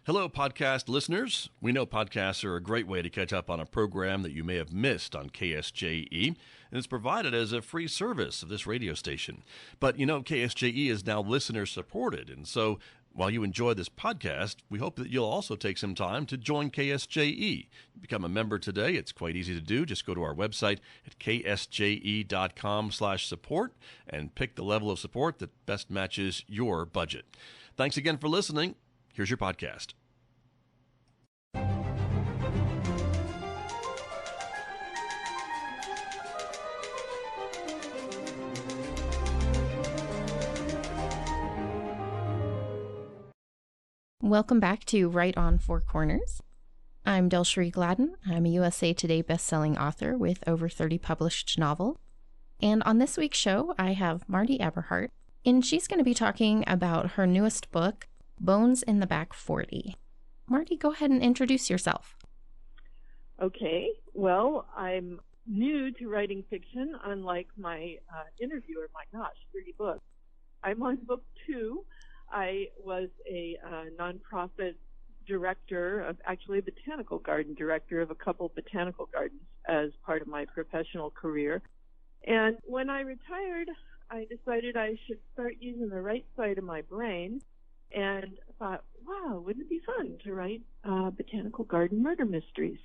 Hello, podcast listeners. We know podcasts are a great way to catch up on a program that you may have missed on KSJE, and it's provided as a free service of this radio station. But KSJE is now listener-supported, and so while you enjoy this podcast, we hope that you'll also take some time to join KSJE. Become a member today. It's quite easy to do. Just go to our website at ksje.com/support and pick the level of support that best matches your budget. Thanks again for listening. Here's your podcast. Welcome back to Right on Four Corners. I'm DelSheree Gladden. I'm a USA Today bestselling author with over 30 published novels. And on this week's show, I have Marty Eberhardt, and she's going to be talking about her newest book, Bones in the Back 40. Marty, go ahead and introduce yourself. Okay. Well, I'm new to writing fiction, unlike my interviewer. My gosh, 30 books. I'm on book 2. I was a nonprofit director actually a botanical garden director of a couple botanical gardens as part of my professional career. And when I retired, I decided I should start using the right side of my brain, and thought, wow, wouldn't it be fun to write botanical garden murder mysteries?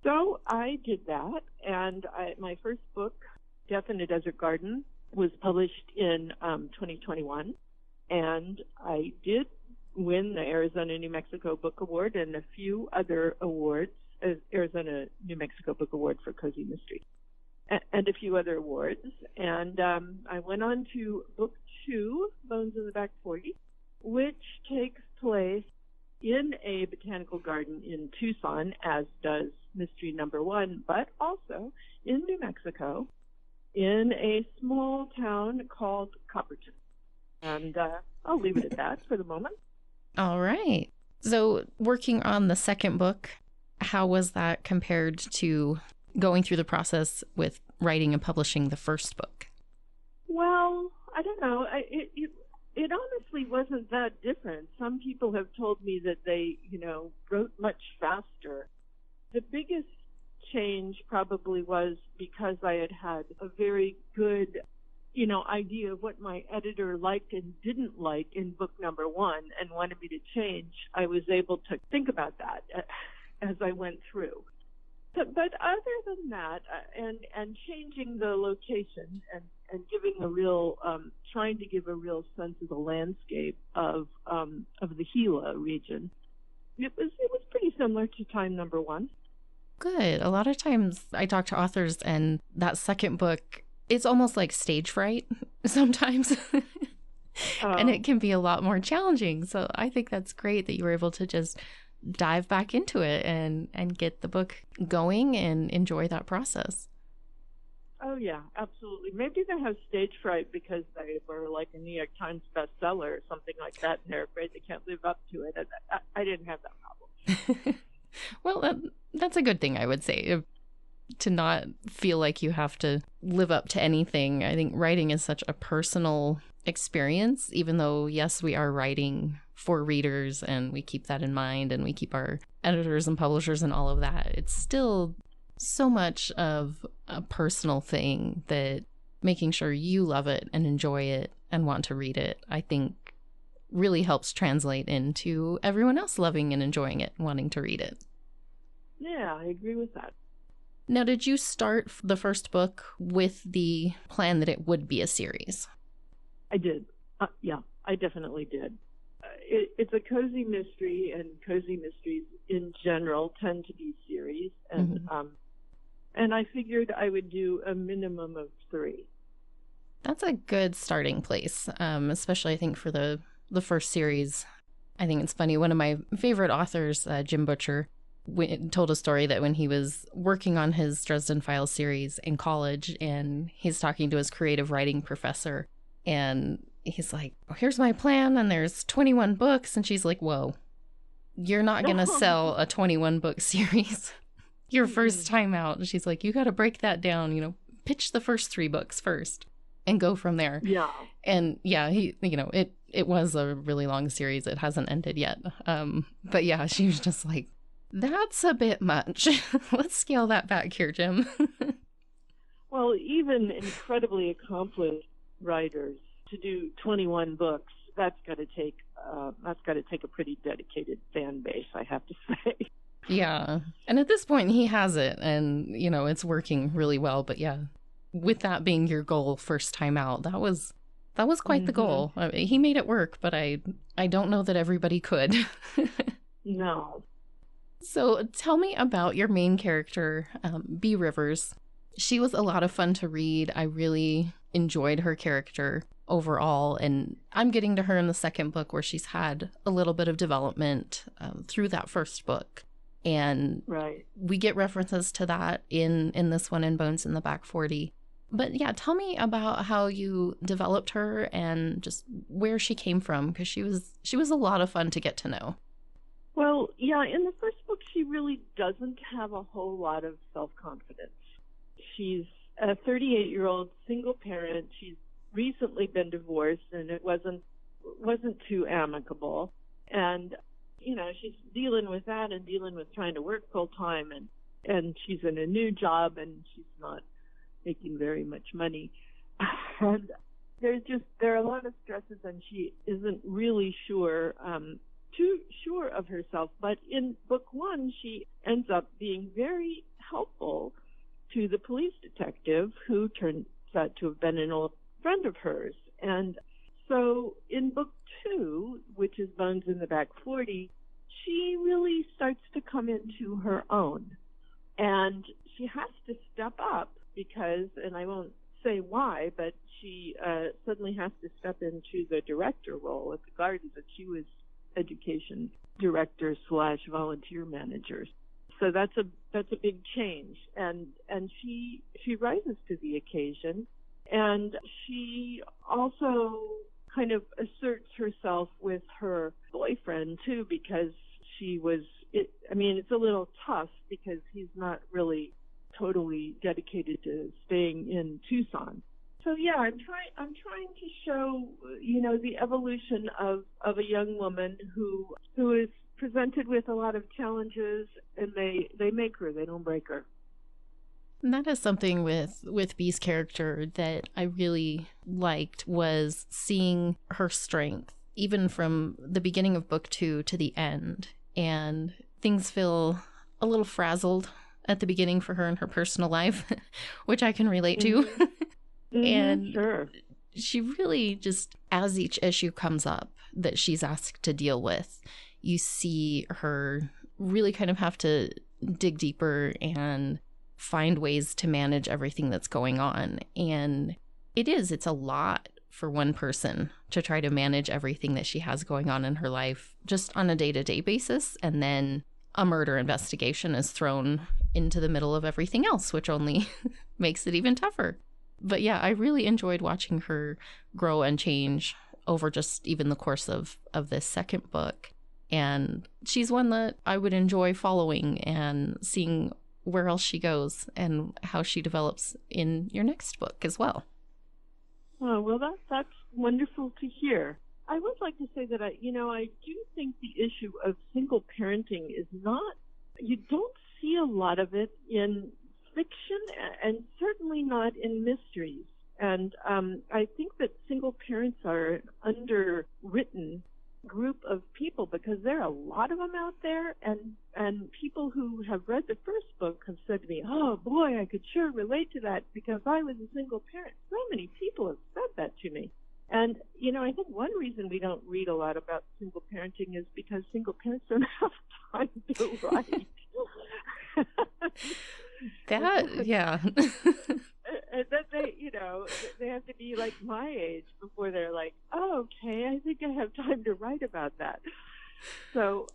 So I did that, and my first book, Death in a Desert Garden, was published in 2021, and I did win the Arizona New Mexico Book Award and a few other awards, Arizona New Mexico Book Award for Cozy Mystery, and a few other awards. And I went on to book 2, Bones in the Back 40, which takes place in a botanical garden in Tucson, as does mystery number 1, but also in New Mexico, in a small town called Copperton. And I'll leave it at that for the moment. All right. So working on the second book, how was that compared to going through the process with writing and publishing the first book? Well, I don't know. It honestly wasn't that different. Some people have told me that they, wrote much faster. The biggest change probably was because I had a very good, idea of what my editor liked and didn't like in book number 1 and wanted me to change. I was able to think about that as I went through. But other than that, and changing the location and giving a real, trying to give a real sense of the landscape of the Gila region, it was pretty similar to time number 1. Good. A lot of times I talk to authors, and that second book, it's almost like stage fright sometimes, and it can be a lot more challenging. So I think that's great that you were able to just dive back into it and get the book going and enjoy that process. Oh, yeah, absolutely. Maybe they have stage fright because they were like a New York Times bestseller or something like that, and they're afraid they can't live up to it. I didn't have that problem. Well, that's a good thing, I would say, to not feel like you have to live up to anything. I think writing is such a personal experience, even though, yes, we are writing for readers and we keep that in mind and we keep our editors and publishers and all of that. It's still so much of a personal thing that making sure you love it and enjoy it and want to read it, I think really helps translate into everyone else loving and enjoying it and wanting to read it. Yeah, I agree with that. Now, did you start the first book with the plan that it would be a series? I did. Yeah, I definitely did. It's a cozy mystery, and cozy mysteries in general tend to be series. And and I figured I would do a minimum of 3. That's a good starting place, especially I think for the first series. I think it's funny. One of my favorite authors, Jim Butcher, told a story that when he was working on his Dresden Files series in college, and he's talking to his creative writing professor, and he's like, oh, here's my plan, and there's 21 books, and she's like, whoa, you're not going to sell a 21 book series your first time out. And she's like, you got to break that down, pitch the first 3 books first. and go from there. Yeah. And yeah, it was a really long series. It hasn't ended yet. But yeah, she was just like, that's a bit much. Let's scale that back here, Jim. Well, even incredibly accomplished writers to do 21 books, that's got to take a pretty dedicated fan base, I have to say. Yeah. And at this point he has it, and it's working really well. But yeah, with that being your goal first time out, that was quite the goal. I mean, he made it work, but I don't know that everybody could. No. So tell me about your main character, Bea Rivers. She was a lot of fun to read. I really enjoyed her character overall, and I'm getting to her in the second book, where she's had a little bit of development through that first book. And right. We get references to that in this one, in Bones in the Back 40. But yeah, tell me about how you developed her and just where she came from, because she was a lot of fun to get to know. Well, yeah, in the first book, she really doesn't have a whole lot of self-confidence. She's a 38-year-old single parent. She's recently been divorced, and it wasn't too amicable. And, she's dealing with that and dealing with trying to work full-time, and she's in a new job, and she's not making very much money. And there are a lot of stresses, and she isn't really too sure of herself. But in book one, she ends up being very helpful to the police detective, who turns out to have been an old friend of hers. And so in book two, which is Bones in the Back 40, she really starts to come into her own. And she has to step up because, and I won't say why, but she suddenly has to step into the director role at the Gardens, and she was education director / volunteer manager. So that's a big change, and she rises to the occasion, and she also kind of asserts herself with her boyfriend too, because it's a little tough because he's not really totally dedicated to staying in Tucson. So yeah, I'm trying to show, the evolution of a young woman who is presented with a lot of challenges, and they make her, they don't break her. And that is something with Bea's character that I really liked, was seeing her strength, even from the beginning of book 2 to the end. And things feel a little frazzled at the beginning for her in her personal life, which I can relate to. Mm-hmm. And sure. She really just, as each issue comes up that she's asked to deal with, you see her really kind of have to dig deeper and find ways to manage everything that's going on. And it's a lot for one person to try to manage everything that she has going on in her life just on a day-to-day basis. And then a murder investigation is thrown into the middle of everything else, which only makes it even tougher. But yeah, I really enjoyed watching her grow and change over just even the course of this second book. And she's one that I would enjoy following and seeing where else she goes and how she develops in your next book as well. Oh, well, that's wonderful to hear. I would like to say that I do think the issue of single parenting is you don't see a lot of it in fiction, and certainly not in mysteries. And I think that single parents are an underwritten group of people, because there are a lot of them out there, and people who have read the first book have said to me, oh boy, I could sure relate to that because I was a single parent. So many people have said that to me. And, I think one reason we don't read a lot about single parenting is because single parents don't have time to write. Yeah. That they have to be like my age before they're like, oh, okay, I think I have time to write about that. So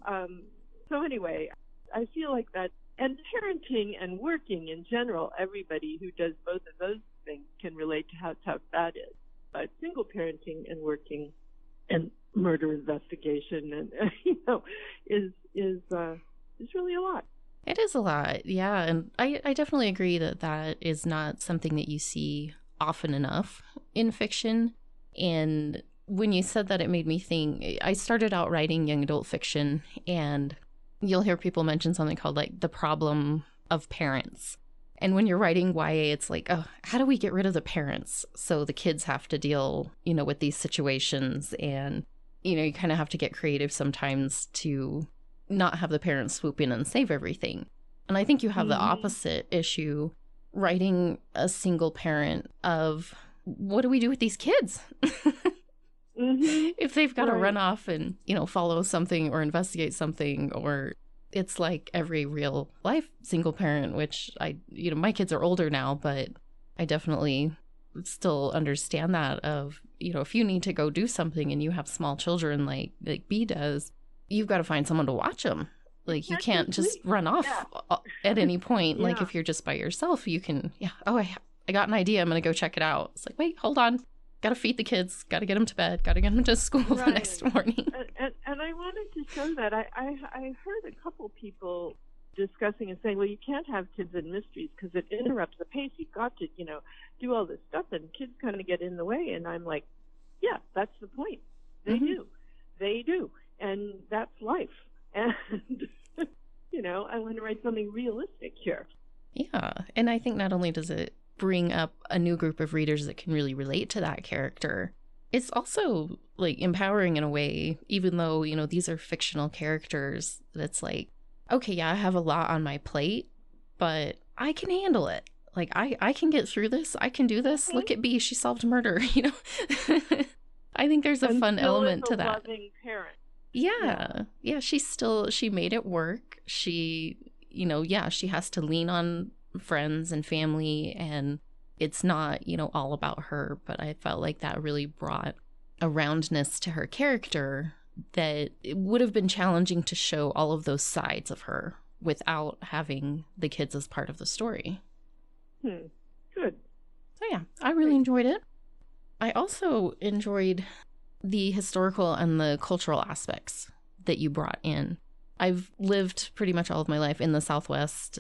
anyway, I feel like that, and parenting and working in general, everybody who does both of those things can relate to how tough that is. But single parenting and working and murder investigation and is really a lot. It is a lot, yeah. And I definitely agree that is not something that you see often enough in fiction. And when you said that, it made me think, I started out writing young adult fiction, and you'll hear people mention something called like the problem of parents. And when you're writing YA, it's like, oh, how do we get rid of the parents? So the kids have to deal, with these situations. And, you kind of have to get creative sometimes to not have the parents swoop in and save everything. And I think you have the opposite issue writing a single parent of, what do we do with these kids? If they've got to run off and, follow something or investigate something, or it's like every real life single parent, which my kids are older now, but I definitely still understand that of, if you need to go do something and you have small children like Bea does, you've got to find someone to watch them. Like, you can't just run off at any point. Yeah. Like, if you're just by yourself, you can, I got an idea. I'm going to go check it out. It's like, wait, hold on. Got to feed the kids. Got to get them to bed. Got to get them to school the next morning. And I wanted to show that. I heard a couple people discussing and saying, well, you can't have kids in mysteries because it interrupts the pace. You've got to, do all this stuff, and kids kind of get in the way. And I'm like, yeah, that's the point. They do. They do. And that's life. And, I want to write something realistic here. Yeah. And I think not only does it bring up a new group of readers that can really relate to that character, it's also like empowering in a way, even though, these are fictional characters, that it's like, okay, yeah, I have a lot on my plate, but I can handle it. Like, I can get through this. I can do this. Look at Bea. She solved murder, I think there's a fun element to that. Loving parent. Yeah. She made it work. She, she has to lean on friends and family, and it's not, all about her. But I felt like that really brought a roundness to her character that it would have been challenging to show all of those sides of her without having the kids as part of the story. Good. So yeah, I really enjoyed it. I also enjoyed the historical and the cultural aspects that you brought in. I've lived pretty much all of my life in the Southwest,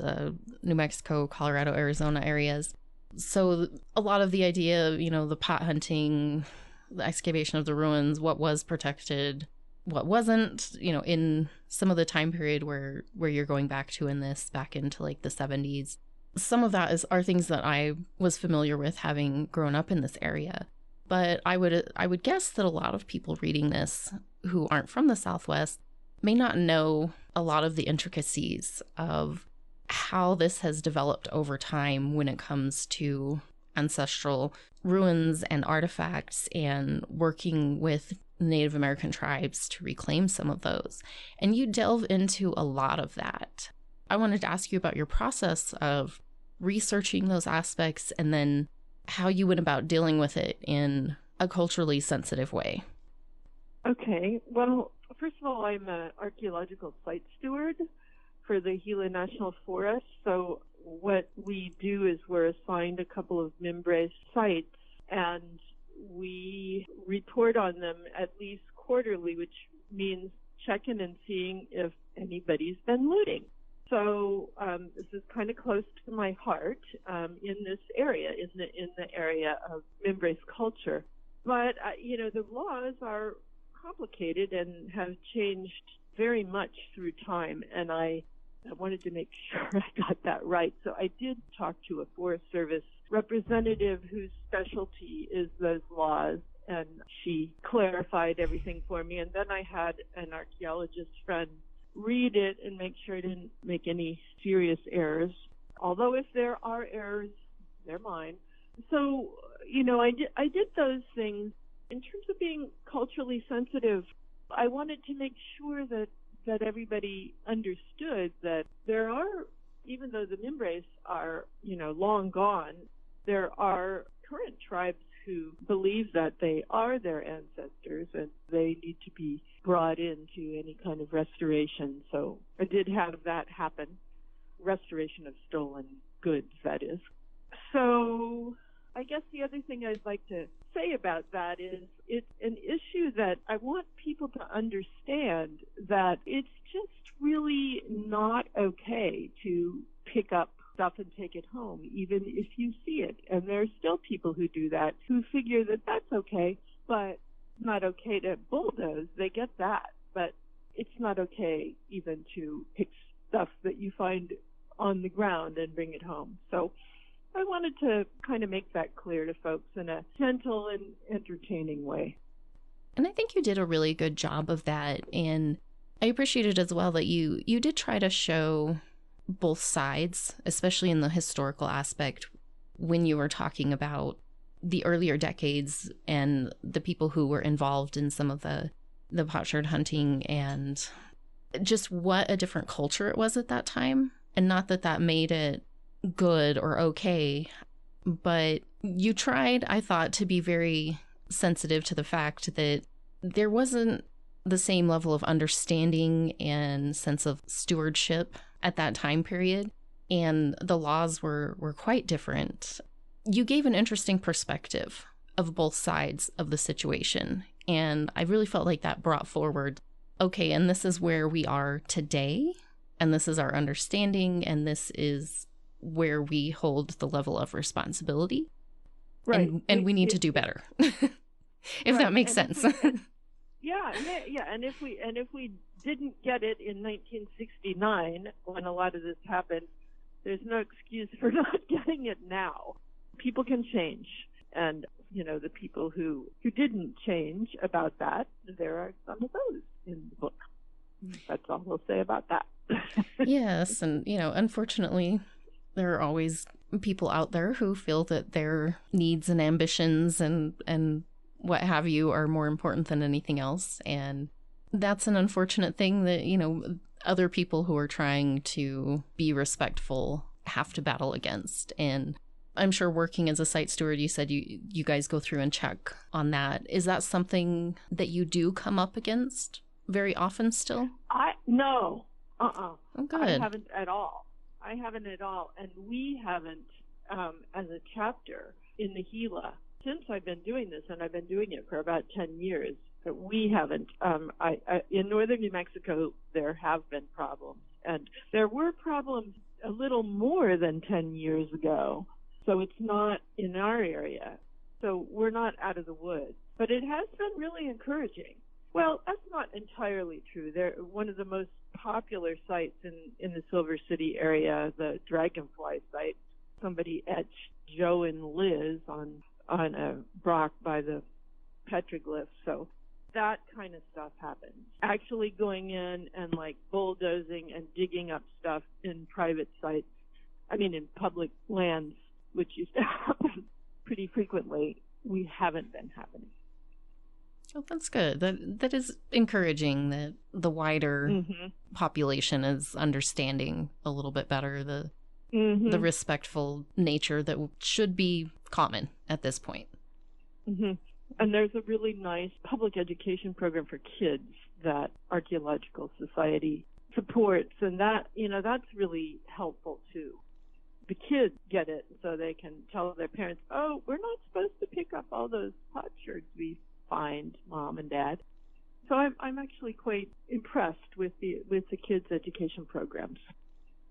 New Mexico, Colorado, Arizona areas. So a lot of the idea, the pot hunting, the excavation of the ruins, what was protected, what wasn't, in some of the time period where you're going back to in this, back into like the 70s. Some of that are things that I was familiar with having grown up in this area. But I would guess that a lot of people reading this who aren't from the Southwest may not know a lot of the intricacies of how this has developed over time when it comes to ancestral ruins and artifacts and working with Native American tribes to reclaim some of those. And you delve into a lot of that. I wanted to ask you about your process of researching those aspects and then how you went about dealing with it in a culturally sensitive way. Okay. Well, first of all, I'm an archaeological site steward for the Gila National Forest. So what we do is we're assigned a couple of Mimbres sites, and we report on them at least quarterly, which means checking and seeing if anybody's been looting. So this is kind of close to my heart in this area, in the area of Mimbres culture. But the laws are complicated and have changed very much through time, and I wanted to make sure I got that right. So I did talk to a Forest Service representative whose specialty is those laws, and she clarified everything for me. And then I had an archaeologist friend read it and make sure I didn't make any serious errors. Although if there are errors, they're mine. So, I did those things. In terms of being culturally sensitive, I wanted to make sure that everybody understood that there are, even though the Mimbres are, long gone, there are current tribes who believe that they are their ancestors and they need to be brought into any kind of restoration. So I did have that happen, restoration of stolen goods, that is. So I guess the other thing I'd like to say about that is it's an issue that I want people to understand that it's just really not okay to pick up stuff and take it home, even if you see it. And there are still people who do that, who figure that that's okay, but it's not okay to bulldoze. They get that, but it's not okay even to pick stuff that you find on the ground and bring it home. So I wanted to kind of make that clear to folks in a gentle and entertaining way. And I think you did a really good job of that. And I appreciated as well that you did try to show both sides, especially in the historical aspect, when you were talking about the earlier decades and the people who were involved in some of the potsherd hunting and just what a different culture it was at that time. And not that that made it good or okay, but you tried, I thought, to be very sensitive to the fact that there wasn't the same level of understanding and sense of stewardship at that time period, and the laws were quite different. You gave an interesting perspective of both sides of the situation, and I really felt like that brought forward, okay, and this is where we are today, and this is our understanding, and this is where we hold the level of responsibility. Right. And we need to do better. If that makes sense. Yeah. And if we didn't get it in 1969 when a lot of this happened, there's no excuse for not getting it now. People can change. And, the people who didn't change about that, there are some of those in the book. That's all we'll say about that. Yes. And, unfortunately, there are always people out there who feel that their needs and ambitions and what have you are more important than anything else. And that's an unfortunate thing that, other people who are trying to be respectful have to battle against. And I'm sure working as a site steward, you said you guys go through and check on that. Is that something that you do come up against very often still? No. Oh, good. I haven't at all. And we haven't, as a chapter in the Gila, since I've been doing this, and I've been doing it for about 10 years, but we haven't. In northern New Mexico, there have been problems. And there were problems a little more than 10 years ago. So it's not in our area. So we're not out of the woods. But it has been really encouraging. Well, that's not entirely true. One of the most popular sites in the Silver City area, the Dragonfly site, somebody etched Joe and Liz on a rock by the petroglyph. So that kind of stuff happens. Actually going in and bulldozing and digging up stuff in private sites, in public lands, which used to happen pretty frequently, we haven't been happening. Oh, that's good. That is encouraging that the wider population is understanding a little bit better the respectful nature that should be common at this point. Mm-hmm. And there's a really nice public education program for kids that Archaeological Society supports, and that that's really helpful too. The kids get it, so they can tell their parents, "Oh, we're not supposed to pick up all those potsherds we find, Mom and Dad." So I'm actually quite impressed with the kids' education programs.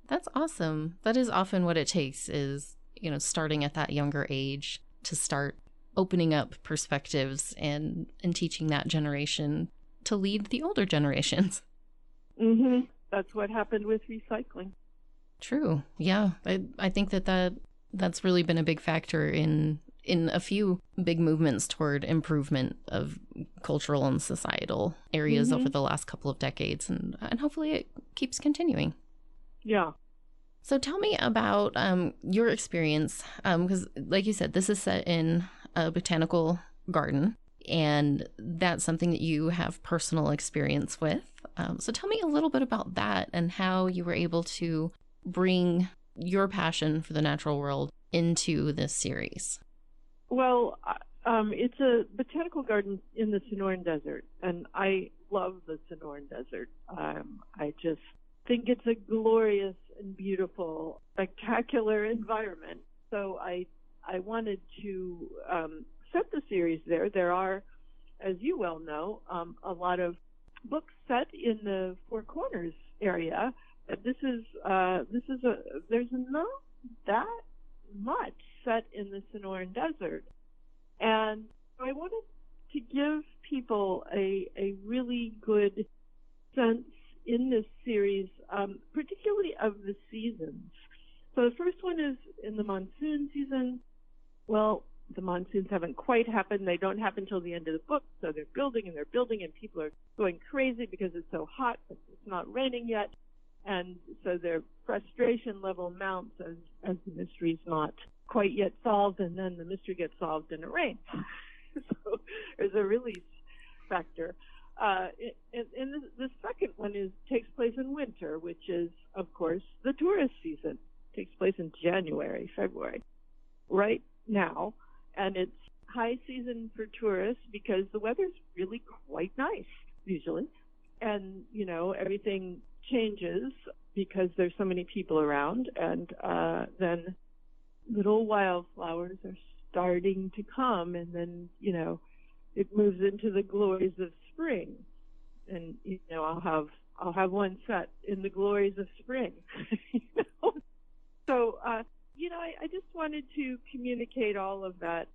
That's awesome. That is often what it takes is, starting at that younger age to start opening up perspectives and teaching that generation to lead the older generations. Mm-hmm. That's what happened with recycling. True. Yeah. I think that's really been a big factor in a few big movements toward improvement of cultural and societal areas over the last couple of decades. And hopefully it keeps continuing. Yeah. So tell me about your experience, because like you said, this is set in a botanical garden, and that's something that you have personal experience with. So tell me a little bit about that and how you were able to bring your passion for the natural world into this series. Well, it's a botanical garden in the Sonoran Desert, and I love the Sonoran Desert. I just think it's a glorious and beautiful, spectacular environment. So I wanted to set the series there. There are, as you well know, a lot of books set in the Four Corners area. There's not that much set in the Sonoran Desert. And I wanted to give people a really good sense in this series, particularly of the seasons. So the first one is in the monsoon season. Well, the monsoons haven't quite happened. They don't happen until the end of the book. So they're building, and people are going crazy because it's so hot, but it's not raining yet. And so their frustration level mounts as the mystery's not quite yet solved, and then the mystery gets solved and it rains. So there's a release factor. And the second one takes place in winter, which is, of course, the tourist season. It takes place in January, February, right now. And it's high season for tourists because the weather's really quite nice, usually. And, everything changes because there's so many people around. And then little wildflowers are starting to come. And then, it moves into the glories of spring. And, I'll have one set in the glories of spring. So, I just wanted to communicate all of that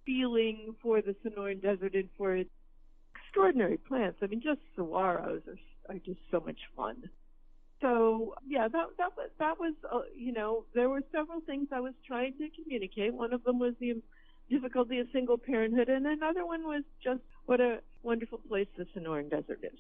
feeling for the Sonoran Desert and for its extraordinary plants. I mean, just saguaros are just so much fun. So, yeah, that was there were several things I was trying to communicate. One of them was the difficulty of single parenthood, and another one was just what a wonderful place the Sonoran Desert is.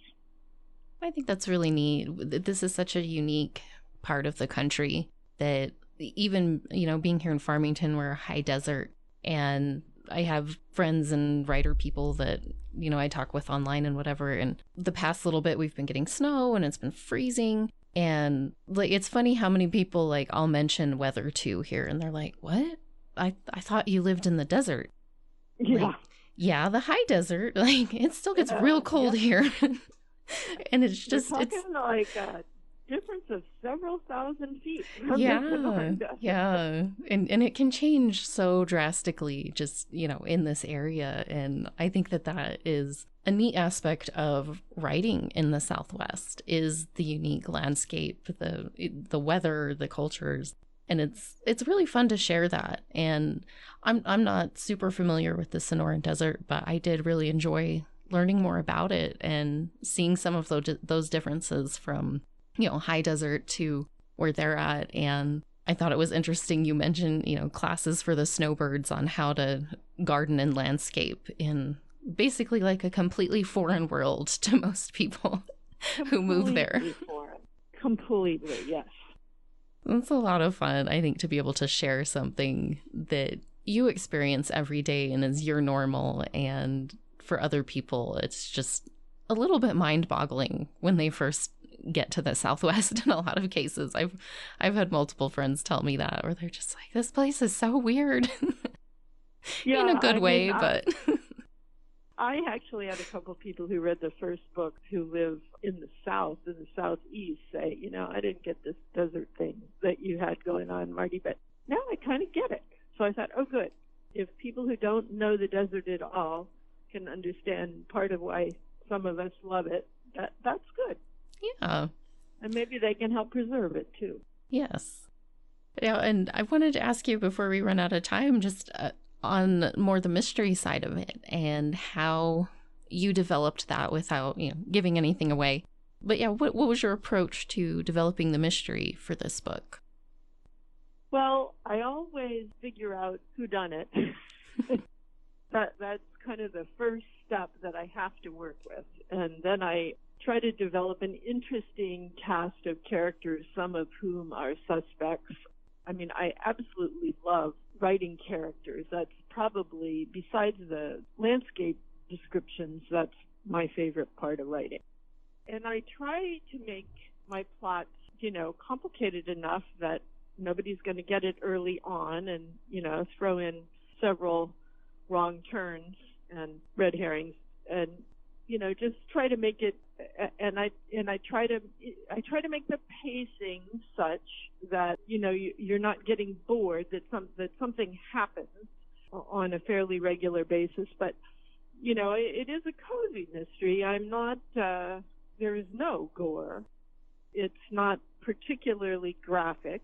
I think that's really neat. This is such a unique part of the country that even, being here in Farmington, we're a high desert, and I have friends and writer people that, I talk with online and whatever. And the past little bit, we've been getting snow and it's been freezing. And it's funny how many people I'll mention weather too here. And they're like, what? I thought you lived in the desert. Yeah. Yeah, the high desert. It still gets real cold here. And it's just, we're talking like a difference of several thousand feet. Yeah. And it can change so drastically just, in this area. And I think that is a neat aspect of writing in the Southwest is the unique landscape, the weather, the cultures. And it's really fun to share that. And I'm not super familiar with the Sonoran Desert, but I did really enjoy learning more about it and seeing some of those differences from, high desert to where they're at. And I thought it was interesting you mentioned, classes for the snowbirds on how to garden and landscape in basically a completely foreign world to most people who move there. Completely, yes. It's a lot of fun, I think, to be able to share something that you experience every day and is your normal. And for other people, it's just a little bit mind-boggling when they first get to the Southwest. In a lot of cases, I've had multiple friends tell me that, or they're just like, "This place is so weird," yeah, in a good way. But I actually had a couple of people who read the first book who live in the South, in the Southeast, say, I didn't get this desert thing that you had going on, Marty, but now I kind of get it. So I thought, oh, good. If people who don't know the desert at all can understand part of why some of us love it, that's good. Yeah. And maybe they can help preserve it, too. Yes. Yeah, and I wanted to ask you before we run out of time, just on more the mystery side of it and how you developed that without, giving anything away. But yeah, what was your approach to developing the mystery for this book? Well, I always figure out who done it. That's kind of the first step that I have to work with. And then I try to develop an interesting cast of characters, some of whom are suspects. I mean, I absolutely love writing characters. That's probably, besides the landscape descriptions, that's my favorite part of writing. And I try to make my plots, complicated enough that nobody's going to get it early on and, throw in several wrong turns and red herrings and, just try to make it, and I try to make the pacing such that, you're not getting bored, that something happens on a fairly regular basis. But, it is a cozy mystery. There is no gore. It's not particularly graphic.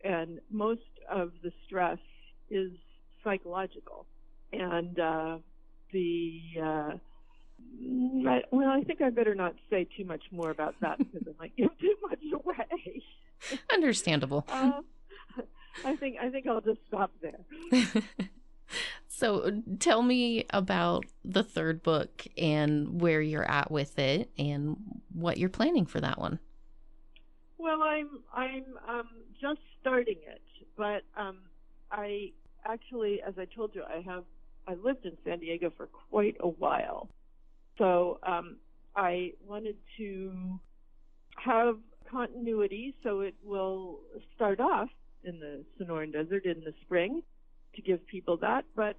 and most of the stress is psychological. And I think I better not say too much more about that because I might give too much away. Understandable. I think I'll just stop there. So tell me about the third book and where you're at with it and what you're planning for that one. Well, I'm just starting it, but I actually, as I told you, I lived in San Diego for quite a while, so I wanted to have continuity, so it will start off in the Sonoran Desert in the spring to give people that, but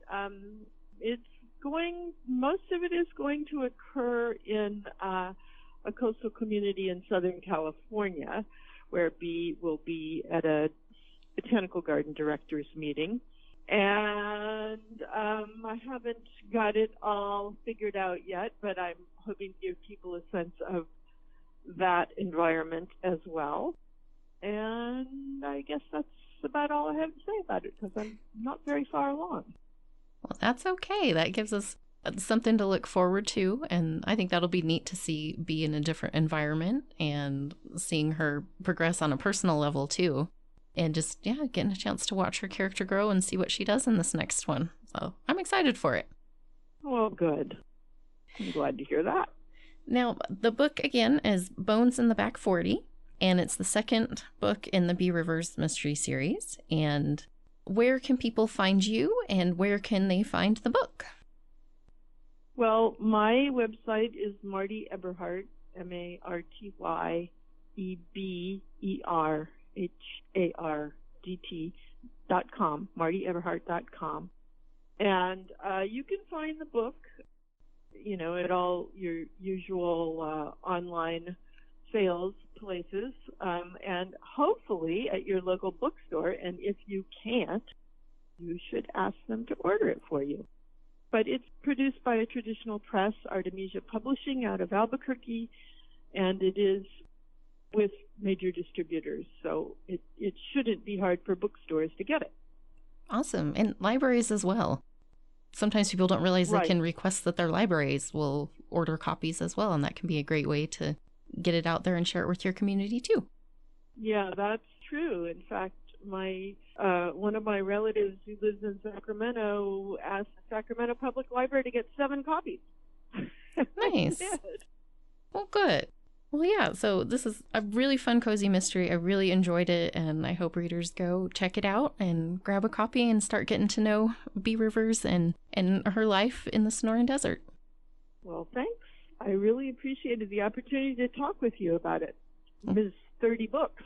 most of it is going to occur in a coastal community in Southern California, where Bea will be at a botanical garden directors meeting. And I haven't got it all figured out yet, but I'm hoping to give people a sense of that environment as well. And I guess that's about all I have to say about it because I'm not very far along. Well, that's okay. That gives us something to look forward to, and I think that'll be neat to see Bea in a different environment and seeing her progress on a personal level too, and just getting a chance to watch her character grow and see what she does in this next one. So I'm excited for it. Well, good. I'm glad to hear that. Now, the book again is Bones in the Back 40, and it's the second book in the Bea Rivers Mystery series. And where can people find you, and where can they find the book? Well, my website is Marty Eberhardt, MartyEberhardt.com, MartyEberhardt.com. And you can find the book, at all your usual online sales places, and hopefully at your local bookstore. And if you can't, you should ask them to order it for you. But it's produced by a traditional press, Artemisia Publishing, out of Albuquerque, and it is with major distributors, so it shouldn't be hard for bookstores to get it. Awesome. And libraries as well. Sometimes people don't realize they can request that their libraries will order copies as well, and that can be a great way to get it out there and share it with your community too. Yeah, that's true. In fact, one of my relatives who lives in Sacramento asked the Sacramento Public Library to get 7 copies. Nice. Well, good. Well, yeah, so this is a really fun, cozy mystery. I really enjoyed it, and I hope readers go check it out and grab a copy and start getting to know Bea Rivers and her life in the Sonoran Desert. Well, thanks. I really appreciated the opportunity to talk with you about it. Ms. 30 books.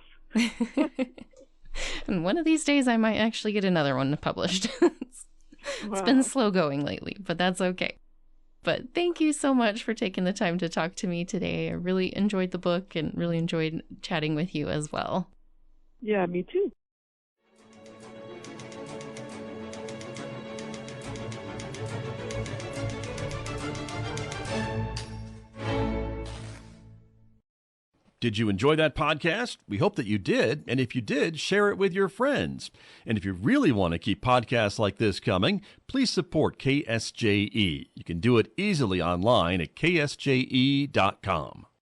And one of these days I might actually get another one published. It's been slow going lately, but that's okay. But thank you so much for taking the time to talk to me today. I really enjoyed the book and really enjoyed chatting with you as well. Yeah, me too. Did you enjoy that podcast? We hope that you did. And if you did, share it with your friends. And if you really want to keep podcasts like this coming, please support KSJE. You can do it easily online at ksje.com.